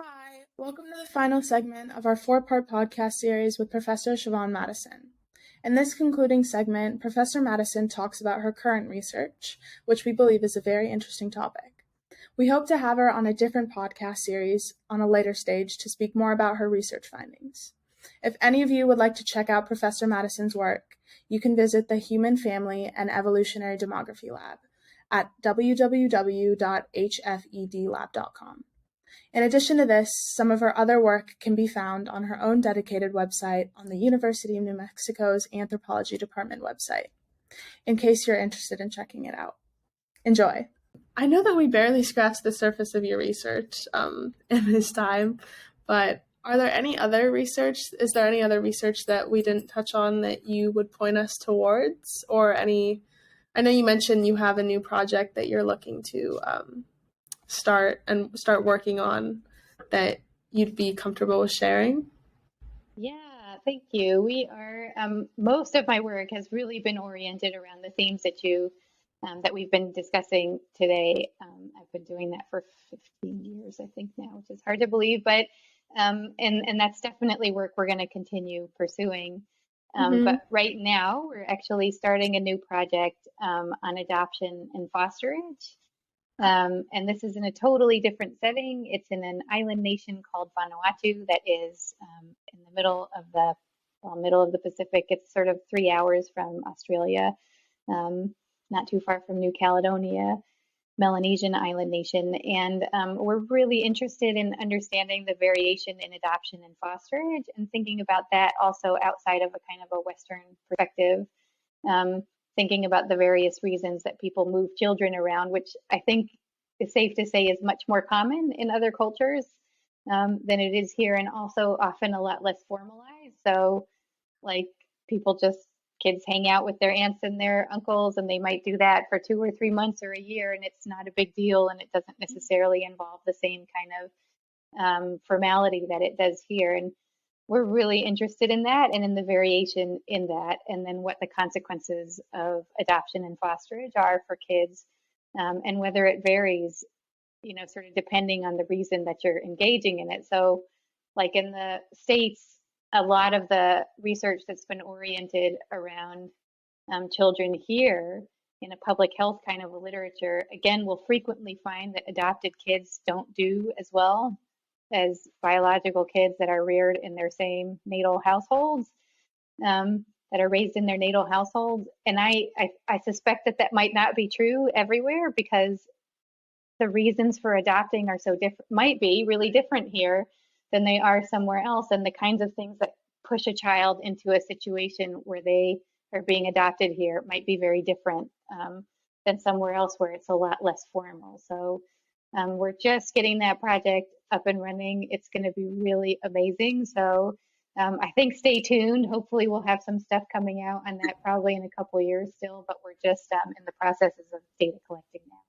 Hi, welcome to the final segment of our four-part podcast series with Professor Siobhan Mattison. In this concluding segment, Professor Mattison talks about her current research, which we believe is a very interesting topic. We hope to have her on a different podcast series on a later stage to speak more about her research findings. If any of you would like to check out Professor Mattison's work, you can visit the Human Family and Evolutionary Demography Lab at www.hfedlab.com. In addition to this, some of her other work can be found on her own dedicated website on the University of New Mexico's Anthropology Department website, in case you're interested in checking it out. Enjoy. I know that we barely scratched the surface of your research in this time, but is there any other research that we didn't touch on that you would point us towards? I know you mentioned you have a new project that you're looking to start working on that you'd be comfortable with sharing? Yeah, thank you. We are, most of my work has really been oriented around the themes that we've been discussing today. I've been doing that for 15 years, I think now, which is hard to believe, but, and that's definitely work we're going to continue pursuing. But right now we're actually starting a new project on adoption and fosterage. And this is in a totally different setting. It's in an island nation called Vanuatu that is in the middle of the Pacific. It's sort of 3 hours from Australia, not too far from New Caledonia, Melanesian island nation. And we're really interested in understanding the variation in adoption and fosterage and thinking about that also outside of a kind of a Western perspective. Thinking about the various reasons that people move children around, which I think is safe to say is much more common in other cultures than it is here, and also often a lot less formalized. So like kids hang out with their aunts and their uncles, and they might do that for 2 or 3 months or a year, and it's not a big deal, and it doesn't necessarily involve the same kind of formality that it does here. And we're really interested in that and in the variation in that, and then what the consequences of adoption and fosterage are for kids, and whether it varies, sort of depending on the reason that you're engaging in it. So, like in the States, a lot of the research that's been oriented around children here in a public health kind of a literature, again, we'll frequently find that adopted kids don't do as well as biological kids that are reared in their same natal households, that are raised in their natal households. And I suspect that might not be true everywhere, because the reasons for adopting are so different, might be really different here than they are somewhere else. And the kinds of things that push a child into a situation where they are being adopted here might be very different than somewhere else where it's a lot less formal. So we're just getting that project up and running. It's going to be really amazing. So I think stay tuned. Hopefully we'll have some stuff coming out on that probably in a couple of years still, but we're just in the processes of data collecting now.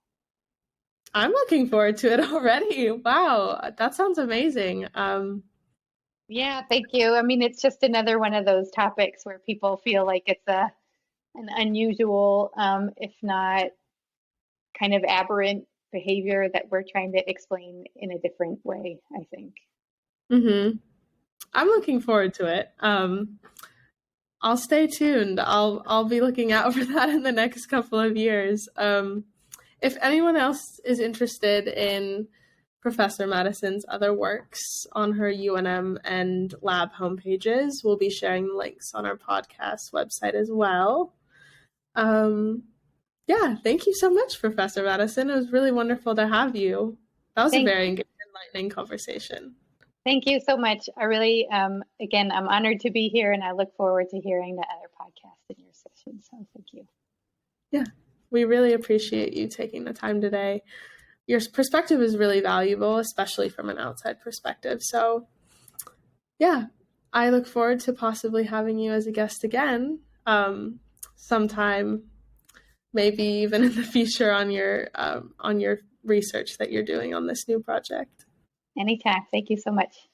I'm looking forward to it already. Wow, that sounds amazing. Yeah, thank you. I mean, it's just another one of those topics where people feel like it's an unusual, if not kind of aberrant behavior that we're trying to explain in a different way, I think. I'm looking forward to it. I'll stay tuned. I'll be looking out for that in the next couple of years. If anyone else is interested in Professor Mattison's other works on her UNM and lab homepages, we'll be sharing links on our podcast website as well. Yeah, thank you so much, Professor Mattison. It was really wonderful to have you. That was a very enlightening conversation. Thank you so much. I really, again, I'm honored to be here, and I look forward to hearing the other podcasts in your session. So thank you. Yeah, we really appreciate you taking the time today. Your perspective is really valuable, especially from an outside perspective. So yeah, I look forward to possibly having you as a guest again sometime, maybe even in the future on your research that you're doing on this new project. Anytime. Thank you so much.